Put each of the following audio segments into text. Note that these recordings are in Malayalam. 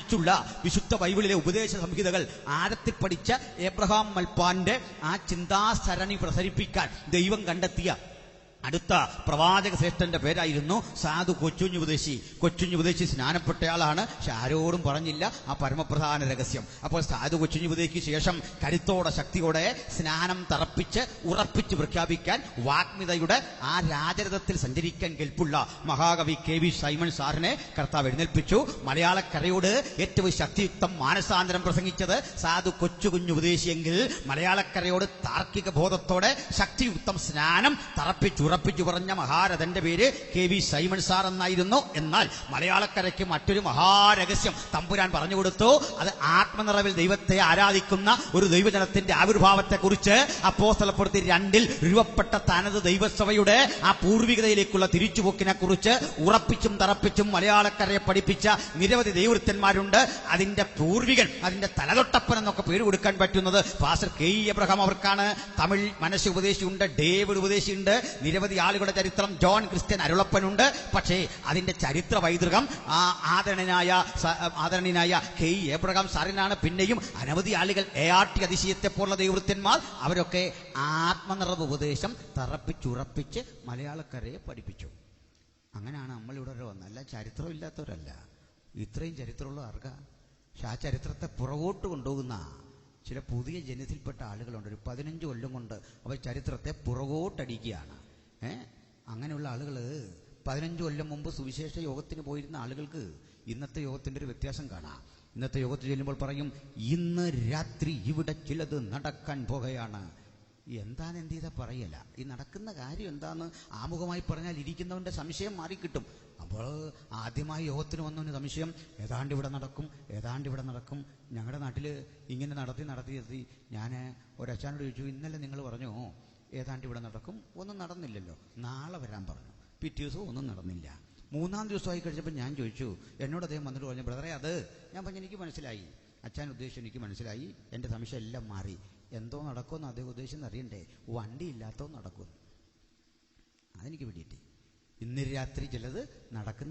ആഴത്തിലുള്ള വിശുദ്ധ ബൈബിളിലെ ഉപദേശ സംഹിതകൾ ആഴത്തിൽ പഠിച്ച എബ്രഹാം മൽപ്പാന്റെ ആ ചിന്താസരണി പ്രസരിപ്പിക്കാൻ ദൈവം കണ്ടെത്തിയ അടുത്ത പ്രവാചക ശ്രേഷ്ഠന്റെ പേരായിരുന്നു സാധു കൊച്ചുഞ്ഞുപദേശി. കൊച്ചുഞ്ഞുപദേശി സ്നാനപ്പെട്ടയാളാണ്, പക്ഷെ ആരോടും പറഞ്ഞില്ല ആ പരമപ്രധാന രഹസ്യം. അപ്പോൾ സാധു കൊച്ചുഞ്ഞുപദേശിക്ക് ശേഷം കരുത്തോടെ ശക്തിയോടെ സ്നാനം തറപ്പിച്ച് ഉറപ്പിച്ച് പ്രഖ്യാപിക്കാൻ വാഗ്മിതയുടെ ആ രാജരഥത്തിൽ സഞ്ചരിക്കാൻ കെൽപ്പുള്ള മഹാകവി KV സൈമൺ സാറിനെ കർത്താവ് എഴുന്നേൽപ്പിച്ചു. മലയാളക്കരയോട് ഏറ്റവും ശക്തിയുക്തം മാനസാന്തരം പ്രസംഗിച്ചത് സാധു കൊച്ചുകുഞ്ഞുപദേശിയെങ്കിൽ മലയാളക്കരയോട് താർക്കിക ബോധത്തോടെ ശക്തിയുക്തം സ്നാനം തറപ്പിച്ചു ഉറപ്പിച്ചു പറഞ്ഞ മഹാരഥന്റെ പേര് KV സൈമൺ സാർ എന്നായിരുന്നു. എന്നാൽ മലയാളക്കരയ്ക്ക് മറ്റൊരു മഹാരഹസ്യം തമ്പുരാൻ പറഞ്ഞു കൊടുത്തു. അത് ആത്മനിറവിൽ ദൈവത്തെ ആരാധിക്കുന്ന ഒരു ദൈവജനത്തിന്റെ ആവിർഭാവത്തെക്കുറിച്ച് അപ്പോസ്തലപ്രവൃത്തി 2 രൂപപ്പെട്ട തനത് ദൈവസഭയുടെ ആ പൂർവികതയിലേക്കുള്ള തിരിച്ചുപോക്കിനെ കുറിച്ച് ഉറപ്പിച്ചും തറപ്പിച്ചും മലയാളക്കരയെ പഠിപ്പിച്ച നിരവധി ദൈവവൃത്തന്മാരുണ്ട്. അതിന്റെ പൂർവികൻ, അതിന്റെ തലതൊട്ടപ്പൻ എന്നൊക്കെ പേര് കൊടുക്കാൻ പറ്റുന്നത് പാസ്റ്റർ KE എബ്രഹാം അവർക്കാണ്. തമിഴ് മനസ്സ് ഉപദേശിയുണ്ട്, ഡേവിഡ് ഉപദേശിയുണ്ട്, നിരവധി ആളുകളുടെ ചരിത്രം ജോൺ ക്രിസ്ത്യൻ അരുളപ്പനുണ്ട്. പക്ഷേ അതിന്റെ ചരിത്ര പൈതൃകം ആദരണീയനായ KE എബ്രഹാം സാറിനാണ്. പിന്നെയും അനവധി ആളുകൾ ART അതിശയത്തെ പോലുള്ള ദൈവവൃത്തന്മാർ അവരൊക്കെ ആത്മനിറവ് ഉപദേശം തറപ്പിച്ചുറപ്പിച്ച് മലയാളക്കരയെ പഠിപ്പിച്ചു. അങ്ങനെയാണ് നമ്മളിവിടെ വന്നത്. അല്ല ചരിത്രം ഇല്ലാത്തവരല്ല, ഇത്രയും ചരിത്രമുള്ള ആർക്കാ. പക്ഷെ ആ ചരിത്രത്തെ പുറകോട്ട് കൊണ്ടുപോകുന്ന ചില പുതിയ ജനത്തിൽപ്പെട്ട ആളുകളുണ്ട്. ഒരു 15 കൊല്ലം കൊണ്ട് അവർ ചരിത്രത്തെ പുറകോട്ടടിക്കുകയാണ്. അങ്ങനെയുള്ള ആളുകൾ 15 കൊല്ലം മുമ്പ് സുവിശേഷ യോഗത്തിന് പോയിരുന്ന ആളുകൾക്ക് ഇന്നത്തെ യോഗത്തിന്റെ ഒരു വ്യത്യാസം കാണാം. ഇന്നത്തെ യോഗത്തിൽ ചെല്ലുമ്പോൾ പറയും, ഇന്ന് രാത്രി ഇവിടെ ചിലത് നടക്കാൻ പോകുകയാണ്. എന്താണ് എന്ത് ചെയ്താൽ പറയല. ഈ നടക്കുന്ന കാര്യം എന്താന്ന് ആമുഖമായി പറഞ്ഞാൽ ഇരിക്കുന്നവന്റെ സംശയം മാറിക്കിട്ടും. അപ്പോൾ ആദ്യമായി യോഗത്തിന് വന്നവന് സംശയം, ഏതാണ്ട് ഇവിടെ നടക്കും, ഏതാണ്ട് ഇവിടെ നടക്കും. ഞങ്ങളുടെ നാട്ടിൽ ഇങ്ങനെ നടത്തി ഞാൻ ഒരച്ഛനോട് ചോദിച്ചു, ഇന്നലെ നിങ്ങൾ പറഞ്ഞു ഏതാണ്ട് ഇവിടെ നടക്കും, ഒന്നും നടന്നില്ലല്ലോ, നാളെ വരാൻ പറഞ്ഞു. പിറ്റേ ദിവസം ഒന്നും നടന്നില്ല. 3-ാം ദിവസമായി കഴിച്ചപ്പോൾ ഞാൻ ചോദിച്ചു, എന്നോട് അദ്ദേഹം വന്നിട്ട് പറഞ്ഞു, ബ്രദറെ അത് ഞാൻ പറഞ്ഞു എനിക്ക് മനസ്സിലായി, അച്ഛൻ ഉദ്ദേശം എനിക്ക് മനസ്സിലായി, എൻ്റെ സംശയം എല്ലാം മാറി. എന്തോ നടക്കുമെന്ന് അദ്ദേഹം ഉദ്ദേശം അറിയണ്ടേ, വണ്ടി ഇല്ലാത്തോ നടക്കും. അതെനിക്ക് പിടിയിട്ടി. ഇന്ന് രാത്രി ചിലത് നടക്കും.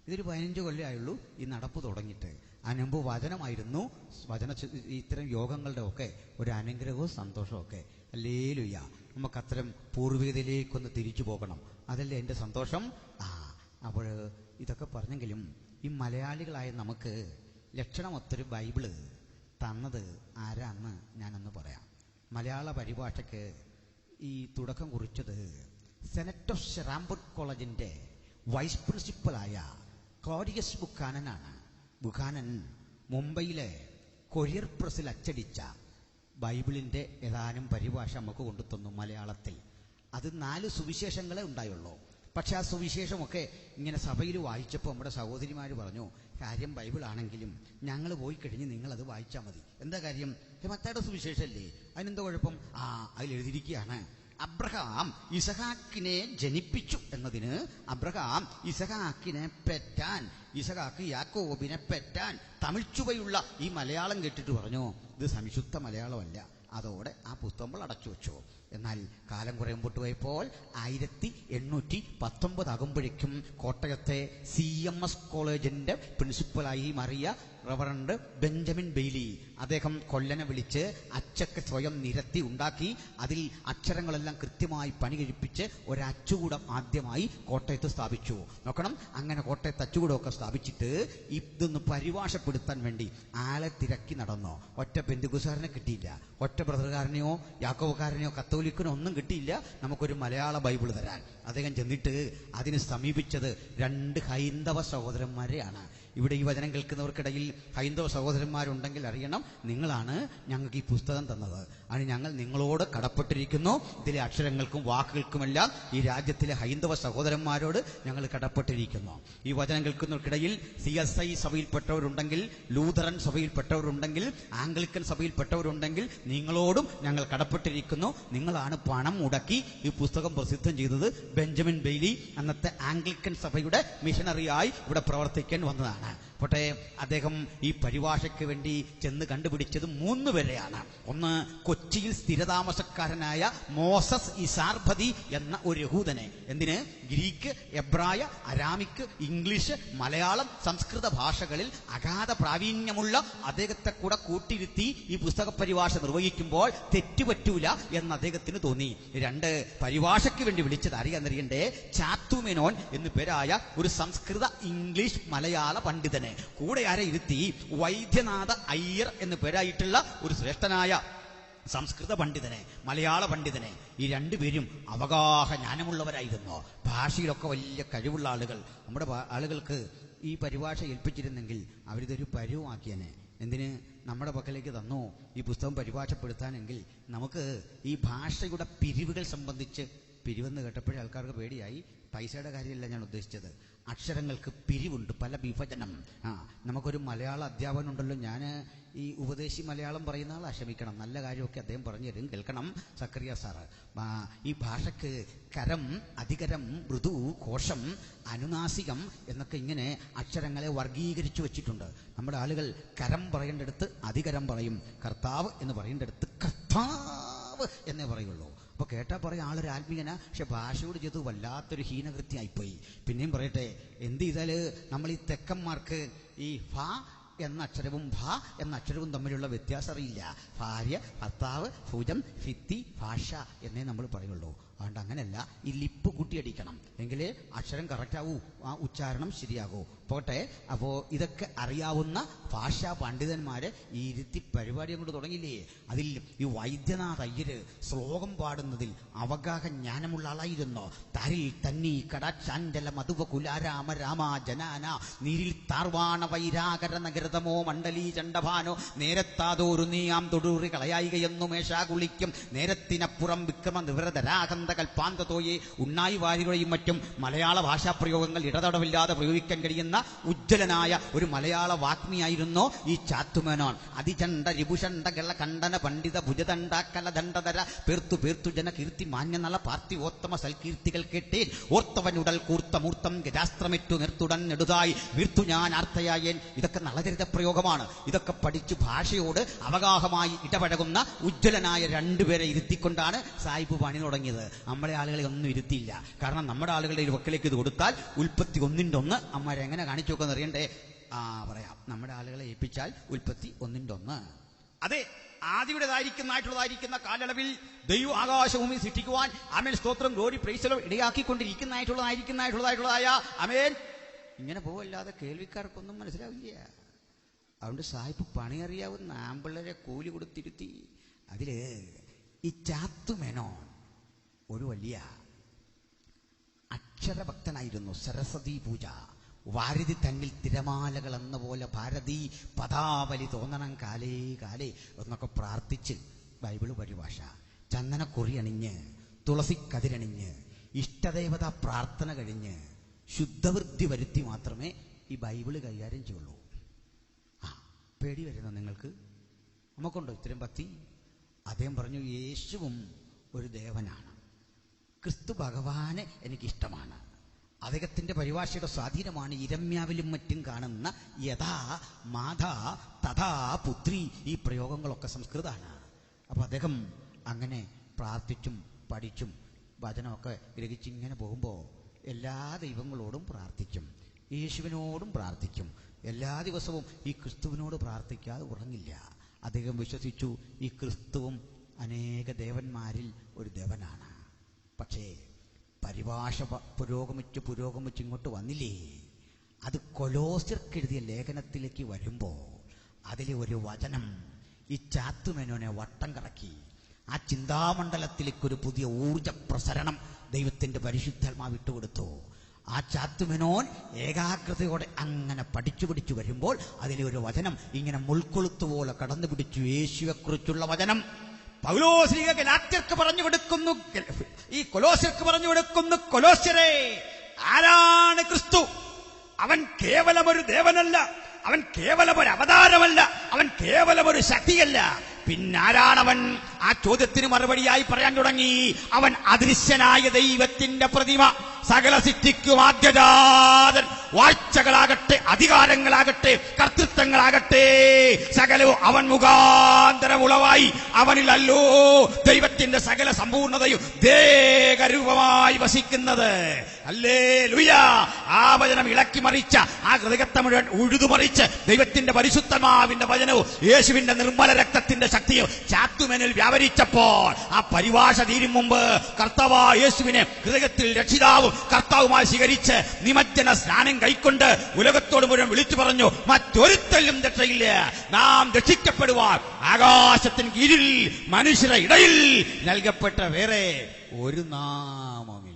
ഇതൊരു 15 കൊല്ലമായുള്ളൂ ഈ നടപ്പ് തുടങ്ങിയിട്ട്. അതിനുമ്പ് വചനമായിരുന്നു. ഇത്തരം യോഗങ്ങളുടെ ഒക്കെ ഒരു അനുഗ്രഹവും സന്തോഷവും ഒക്കെ. ഹല്ലേലൂയ. നമുക്കത്തരം പൂർവികതയിലേക്കൊന്ന് തിരിച്ചു പോകണം. അതല്ലേ എൻ്റെ സന്തോഷം. അപ്പോൾ ഇതൊക്കെ പറഞ്ഞെങ്കിലും ഈ മലയാളികളായ നമുക്ക് ലക്ഷണമൊത്തൊരു ബൈബിള് തന്നത് ആരാന്ന് ഞാനൊന്ന് പറയാം. മലയാള പരിഭാഷയ്ക്ക് ഈ തുടക്കം കുറിച്ചത് സെനറ്റ് ഓഫ് ഷെറാംബർഗ് കോളേജിന്റെ വൈസ് പ്രിൻസിപ്പലായ ക്ലോഡിയസ് ബുക്കാനനാണ്. ബുക്കാനൻ മുംബൈയിലെ കൊറിയർ പ്രസിൽ അച്ചടിച്ച ബൈബിളിന്റെ ഏതാനും പരിഭാഷ നമുക്ക് കൊണ്ടുതന്നു മലയാളത്തിൽ. അത് 4 സുവിശേഷങ്ങളെ ഉണ്ടായുള്ളൂ. പക്ഷെ ആ സുവിശേഷമൊക്കെ ഇങ്ങനെ സഭയിൽ വായിച്ചപ്പോൾ നമ്മുടെ സഹോദരിമാർ പറഞ്ഞു, കാര്യം ബൈബിളാണെങ്കിലും ഞങ്ങൾ പോയി കഴിഞ്ഞ് നിങ്ങളത് വായിച്ചാൽ മതി. എന്താ കാര്യം? മത്തായിയുടെ സുവിശേഷമല്ലേ, അതിനെന്താ കുഴപ്പം? അതിലെഴുതിയിരിക്കുകയാണ്, അബ്രഹാം ഇസഹാക്കിനെ ജനിപ്പിച്ചു എന്നതിന് അബ്രഹാം ഇസഹാക്കിനെ പെറ്റാൻ, ഇസഹാക്ക് യാക്കോബിനെ പെറ്റാൻ. തമിഴ് ചുവയുള്ള ഈ മലയാളം കേട്ടിട്ട് പറഞ്ഞു, ഇത് സംശുദ്ധ മലയാളമല്ല. അതോടെ ആ പുസ്തകം അടച്ചു വെച്ചു. എന്നാൽ കാലം കുറെ മുമ്പോട്ട് പോയപ്പോൾ 1819 ആകുമ്പോഴേക്കും കോട്ടയത്തെ CMS കോളേജിന്റെ പ്രിൻസിപ്പലായി മാറിയ റവറണ്ട് ബെഞ്ചമിൻ ബെയ്ലി, അദ്ദേഹം കൊല്ലനെ വിളിച്ച് അച്ചൊക്കെ സ്വയം നിരത്തി ഉണ്ടാക്കി അതിൽ അക്ഷരങ്ങളെല്ലാം കൃത്യമായി പണി കഴിപ്പിച്ച് ഒരച്ചുകൂടം ആദ്യമായി കോട്ടയത്ത് സ്ഥാപിച്ചു. നോക്കണം, അങ്ങനെ കോട്ടയത്ത് അച്ചുകൂടമൊക്കെ സ്ഥാപിച്ചിട്ട് ഇതൊന്ന് പരിഭാഷപ്പെടുത്താൻ വേണ്ടി ആളെ തിരക്കി നടന്നു. ഒറ്റ പെന്തുകുസാരനെ കിട്ടിയില്ല, ഒറ്റ ബ്രദറുകാരനെയോ യാക്കോബുകാരനെയോ കത്തോലിക്കനോ ഒന്നും കിട്ടിയില്ല നമുക്കൊരു മലയാള ബൈബിൾ തരാൻ. അദ്ദേഹം ചെന്നിട്ട് അതിന് സമീപിച്ചത് 2 ഹൈന്ദവ സഹോദരന്മാരെയാണ്. ഇവിടെ ഈ വചനം കേൾക്കുന്നവർക്കിടയിൽ ഹൈന്ദവ സഹോദരന്മാരുണ്ടെങ്കിൽ അറിയണം, നിങ്ങളാണ് ഞങ്ങൾക്ക് ഈ പുസ്തകം തന്നത്. അതിന് ഞങ്ങൾ നിങ്ങളോട് കടപ്പെട്ടിരിക്കുന്നു. ഇതിലെ അക്ഷരങ്ങൾക്കും വാക്കുകൾക്കുമെല്ലാം ഈ രാജ്യത്തിലെ ഹൈന്ദവ സഹോദരന്മാരോട് ഞങ്ങൾ കടപ്പെട്ടിരിക്കുന്നു. ഈ വചനം കേൾക്കുന്നവർക്കിടയിൽ CSI സഭയിൽപ്പെട്ടവരുണ്ടെങ്കിൽ, ലൂഥറൻ സഭയിൽപ്പെട്ടവരുണ്ടെങ്കിൽ, ആംഗ്ലിക്കൻ സഭയിൽപ്പെട്ടവരുണ്ടെങ്കിൽ നിങ്ങളോടും ഞങ്ങൾ കടപ്പെട്ടിരിക്കുന്നു. നിങ്ങളാണ് പണം മുടക്കി ഈ പുസ്തകം പ്രസിദ്ധം ചെയ്തത്. ബെഞ്ചമിൻ ബെയ്ലി അന്നത്തെ ആംഗ്ലിക്കൻ സഭയുടെ മിഷണറിയായി ഇവിടെ പ്രവർത്തിക്കാൻ വന്നതാണ്. പോട്ടെ, അദ്ദേഹം ഈ പരിഭാഷയ്ക്ക് വേണ്ടി ചെന്ന് കണ്ടുപിടിച്ചത് 3 പേരെയാണ്. ഒന്ന്, കൊച്ചിയിൽ സ്ഥിരതാമസക്കാരനായ മോസസ് ഇസാർഭതി എന്ന ഒരു യഹൂദനെ. എന്തിന്? ഗ്രീക്ക്, എബ്രായ, അരാമിക്, ഇംഗ്ലീഷ്, മലയാളം, സംസ്കൃത ഭാഷകളിൽ അഗാധ പ്രാവീണ്യമുള്ള അദ്ദേഹത്തെ കൂടെ കൂട്ടിയിരുത്തി ഈ പുസ്തക പരിഭാഷ നിർവഹിക്കുമ്പോൾ തെറ്റുപറ്റൂല എന്ന് അദ്ദേഹത്തിന് തോന്നി. 2, പരിഭാഷയ്ക്ക് വേണ്ടി വിളിച്ചത് അറിയാന്നറിയണ്ടേ, ചാത്തുമെനോൻ എന്നു പേരായ ഒരു സംസ്കൃത, ഇംഗ്ലീഷ്, മലയാള പണ്ഡിതനെ. കൂടെ ആരെ ഇരുത്തി? വൈദ്യനാഥ അയ്യർ എന്ന് പേരായിട്ടുള്ള ഒരു ശ്രേഷ്ഠനായ സംസ്കൃത പണ്ഡിതനെ, മലയാള പണ്ഡിതനെ. ഈ 2 പേരും അവഗാഹ ജ്ഞാനമുള്ളവരായിരുന്നു. ഭാഷയിലൊക്കെ വലിയ കഴിവുള്ള ആളുകൾ. നമ്മുടെ ആളുകൾക്ക് ഈ പരിഭാഷ ഏൽപ്പിച്ചിരുന്നെങ്കിൽ അവരിതൊരു പരുവാക്കിയനെ. എന്തിന്? നമ്മുടെ പക്കലേക്ക് തന്നു ഈ പുസ്തകം പരിഭാഷപ്പെടുത്താനെങ്കിൽ നമുക്ക് ഈ ഭാഷയുടെ പിരിവുകൾ സംബന്ധിച്ച്. പിരിവെന്ന് കേട്ടപ്പോഴേ ആൾക്കാർക്ക് പേടിയായി. പൈസയുടെ കാര്യമല്ല ഞാൻ ഉദ്ദേശിച്ചത്. അക്ഷരങ്ങൾക്ക് പിരിവുണ്ട്, പല വിഭജനം. നമുക്കൊരു മലയാള അധ്യാപകൻ ഉണ്ടല്ലോ. ഞാൻ ഈ ഉപദേശി മലയാളം പറയുന്ന ആളാ, ക്ഷമിക്കണം. നല്ല കാര്യമൊക്കെ അദ്ദേഹം പറഞ്ഞു തരും, കേൾക്കണം. സക്കറിയ സാറ് ഈ ഭാഷയ്ക്ക് കരം, അധികരം, മൃദു, കോശം, അനുനാസികം എന്നൊക്കെ ഇങ്ങനെ അക്ഷരങ്ങളെ വർഗീകരിച്ചു വെച്ചിട്ടുണ്ട്. നമ്മുടെ ആളുകൾ കരം പറയേണ്ടടുത്ത് അധികരം പറയും, കർത്താവ് എന്ന് പറയേണ്ടടുത്ത് കർത്താവ് എന്നേ പറയുള്ളൂ. അപ്പോൾ കേട്ടാൽ പറയാം ആളൊരു ആത്മീയന, പക്ഷെ ഭാഷയോട് ചെയ്ത് വല്ലാത്തൊരു ഹീനകൃത്യമായിപ്പോയി. പിന്നെയും പറയട്ടെ, എന്ത് ചെയ്താൽ നമ്മൾ ഈ തെക്കന്മാർക്ക് ഈ ഫ എന്ന അക്ഷരവും ഭ എന്ന അക്ഷരവും തമ്മിലുള്ള വ്യത്യാസം അറിയില്ല. ഭാര്യ, ഭർത്താവ്, ഭുജം, ഭിത്തി, ഭാഷ എന്നേ നമ്മൾ പറയുള്ളൂ. അതുകൊണ്ട് അങ്ങനെയല്ല, ഈ ലിപ്പ് കൂട്ടിയടിക്കണം, എങ്കിലേ അക്ഷരം കറക്റ്റാവൂ, ആ ഉച്ചാരണം ശരിയാകൂ. പോട്ടെ, അപ്പോൾ ഇതൊക്കെ അറിയാവുന്ന ഭാഷാ പണ്ഡിതന്മാരെ ഈ ഇരുത്തി പരിപാടി അങ്ങോട്ട് തുടങ്ങിയില്ലേ. അതിൽ ഈ വൈദ്യനാഥ അയ്യര് ശ്ലോകം പാടുന്നതിൽ അവഗാഹ ജ്ഞാനമുള്ള ആളായിരുന്നു. തരിൽ തന്നി കടാചാഞ്ചല മധുവ കുലാരാമ രാമ ജനാന നീരിൽ താർവാണ വൈരാകര നഗരതമോ മണ്ഡലീ ചണ്ഡഭാനോ നേരത്താതോരു നീയാം തൊടൂറി കളയായികയെന്നു മേഷാ കുളിക്കും നേരത്തിനപ്പുറം വിക്രമ നിവൃതരാഹന്ത കൽപ്പാന്തതോയെ. ഉണ്ണായി വാര്യരുടെയും മറ്റും മലയാള ഭാഷാ പ്രയോഗങ്ങൾ ഇടതടവില്ലാതെ പ്രയോഗിക്കാൻ കഴിയുന്ന ഉജ്ജ്വലനായ ഒരു മലയാള വാഗ്മിയായിരുന്നു ഈ ചാത്തുമേനോൻ. അതിചണ്ഡ രിപുഷണ്ഡ ഗള കണ്ഡന പണ്ഡിത ഭുജദണ്ഡ കലദണ്ഡധര പേർത്തു പേർത്തു ജന കീർത്തി മാന്യനള പാർത്ഥിവോത്തമ സൽകീർത്തികൾ കേട്ടേൻ ഓർത്തവനുടൽ കൂർത്തമൂർത്തം ഗജാസ്ത്രമേറ്റു നിർത്തുടൻ നെടുതായി വീർത്തു ഞാൻ ആർത്തയായേൻ. ഇതൊക്കെ നളചരിത പ്രയോഗമാണ്. ഇതൊക്കെ പഠിച്ചു ഭാഷയോട് അവഗാഹമായി ഇടപഴകുന്ന ഉജ്ജ്വലനായ 2 പേരെ ഇരുത്തിക്കൊണ്ടാണ് സായിപ്പ് പണി തുടങ്ങിയത്. നമ്മുടെ ആളുകളെ ഒന്നും ഇരുത്തിയില്ല. കാരണം നമ്മുടെ ആളുകളുടെ ഒരു വക്കിലേക്ക് ഇത് കൊടുത്താൽ ഉൽപ്പത്തി 1:1 അമ്മരെങ്ങനെ കാണിച്ചു നോക്കാന്ന് അറിയണ്ടേ? പറയാം. നമ്മുടെ ആളുകളെ ഏൽപ്പിച്ചാൽ ഉൽപ്പത്തി 1:1. അതെ, ആദിയുടേതായിരിക്കുന്നതായിട്ടുള്ളതായിരിക്കുന്ന കാലയളവിൽ ദൈവം ആകാശഭൂമി സൃഷ്ടിക്കുവാൻ ആമേൻ സ്തോത്രം ഗ്ലോറി പ്രൈസലോ ഇടയാക്കിക്കൊണ്ടിരിക്കുന്നതായിട്ടുള്ളതായ ആമേൻ ഇങ്ങനെ പോവല്ലാതെ കേൾവിക്കാർക്കൊന്നും മനസ്സിലാവില്ല. അതുകൊണ്ട് സാഹിബ് പണിയറിയാവുന്ന ആമ്പിള്ളരെ കൂലി കൊടുത്തിരുത്തി. അതില് ഈ ചാത്തുമേനോൻ ഒരു വലിയ അക്ഷരഭക്തനായിരുന്നു. സരസ്വതി പൂജ, വാരിധി തന്നിൽ തിരമാലകൾ എന്ന പോലെ ഭാരതി പദാവലി തോന്നണം കാലേ കാലേ എന്നൊക്കെ പ്രാർത്ഥിച്ച് ബൈബിള് പരിഭാഷ, ചന്ദനക്കുറി അണിഞ്ഞ്, തുളസിക്കതിരണിഞ്ഞ്, ഇഷ്ടദേവത പ്രാർത്ഥന കഴിഞ്ഞ് ശുദ്ധവൃത്തി വരുത്തി മാത്രമേ ഈ ബൈബിള് കൈകാര്യം ചെയ്യുള്ളൂ. പേടി വരുന്ന നിങ്ങൾക്ക്? നമുക്കുണ്ടോ ഇത്രയും ഭക്തി? അദ്ദേഹം പറഞ്ഞു, യേശുവും ഒരു ദേവനാണ്, ക്രിസ്തു ഭഗവാനെ എനിക്കിഷ്ടമാണ്. അദ്ദേഹത്തിന്റെ പരിഭാഷയുടെ സ്വാധീനമാണ് ഇരമ്യാവിലും മറ്റും കാണുന്ന യഥാ മാതാ തഥാ പുത്രി. ഈ പ്രയോഗങ്ങളൊക്കെ സംസ്കൃതമാണ്. അപ്പൊ അദ്ദേഹം അങ്ങനെ പ്രാർത്ഥിച്ചും പഠിച്ചും വചനമൊക്കെ ഗ്രഹിച്ചിങ്ങനെ പോകുമ്പോൾ എല്ലാ ദൈവങ്ങളോടും പ്രാർത്ഥിക്കും, യേശുവിനോടും പ്രാർത്ഥിക്കും. എല്ലാ ദിവസവും ഈ ക്രിസ്തുവിനോട് പ്രാർത്ഥിക്കാതെ ഉറങ്ങില്ല. അദ്ദേഹം വിശ്വസിച്ചു ഈ ക്രിസ്തുവും അനേക ദേവന്മാരിൽ ഒരു ദേവനാണ്. പക്ഷേ പരിഭാഷ പുരോഗമിച്ച് ഇങ്ങോട്ട് വന്നില്ലേ? അത് കൊലോസ്യർക്ക് എഴുതിയ ലേഖനത്തിലേക്ക് വരുമ്പോൾ അതിലെ ഒരു വചനം ഈ ചാത്തുമേനോനെ വട്ടം കറക്കി. ആ ചിന്താമണ്ഡലത്തിലേക്ക് ഒരു പുതിയ ഊർജ പ്രസരണം ദൈവത്തിന്റെ പരിശുദ്ധാത്മാവ് വിട്ടുകൊടുത്തു. ആ ചാത്തുമേനോൻ ഏകാഗ്രതയോടെ അങ്ങനെ പഠിച്ചു വരുമ്പോൾ അതിലെ ഒരു വചനം ഇങ്ങനെ മുൾക്കൊളുത്തുപോലെ കടന്നു പിടിച്ചു. യേശുവെക്കുറിച്ചുള്ള വചനം പൗലോസ് ഗലാത്യർക്ക് പറഞ്ഞു കൊടുക്കുന്നു, ഈ കൊലോസ്യർക്ക് പറഞ്ഞു കൊടുക്കുന്നു, കൊലോസ്യരെ, ആരാണ് ക്രിസ്തു? അവൻ കേവലം ഒരു ദേവനല്ല, അവൻ കേവലം ഒരു അവതാരമല്ല, അവൻ കേവലം ഒരു ശക്തിയല്ല. പിന്നാരാണവൻ? ആ ചോദ്യത്തിന് മറുപടിയായി പറയാൻ തുടങ്ങി, അവൻ അദൃശ്യനായ ദൈവത്തിന്റെ പ്രതിമ, സകല സിദ്ധിക്കും ആദ്യജാതൻ. വാഴ്ചകളാകട്ടെ, അധികാരങ്ങളാകട്ടെ, കർത്തൃത്വങ്ങളാകട്ടെ, സകലവും അവൻ മുഖാന്തരം ഉളവായി. അവനിലല്ലോ ദൈവത്തിന്റെ സകല സമ്പൂർണതയും ദേഹരൂപമായി വസിക്കുന്നത്. ഹല്ലേലൂയ. ആ വചനം ഇളക്കി മറിച്ച, ആ ഹൃദയത്തെ മുഴുവൻ ഉഴുതുമറിച്ച് ദൈവത്തിന്റെ പരിശുദ്ധമാവിന്റെ വചനവും യേശുവിന്റെ നിർമ്മല രക്തത്തിന്റെ ശക്തിയും ചാത്തുമേനിൽ വ്യാപരിച്ചപ്പോൾ ആ പരിഭാഷ തീരും മുമ്പ് കർത്താവായ യേശുവിനെ ഹൃദയത്തിൽ രക്ഷിതാവും കർത്താവുമായി സ്വീകരിച്ച് നിമജ്ജന സ്നാനം കൈക്കൊണ്ട് ഉലകത്തോട് മുഴുവൻ വിളിച്ചു പറഞ്ഞു, മറ്റൊരുത്തലും രക്ഷയില്ല. നാം രക്ഷിക്കപ്പെടുവാൻ ആകാശത്തിന് കീഴിൽ മനുഷ്യരുടെ ഇടയിൽ നൽകപ്പെട്ട വേറെ ഒരു നാമം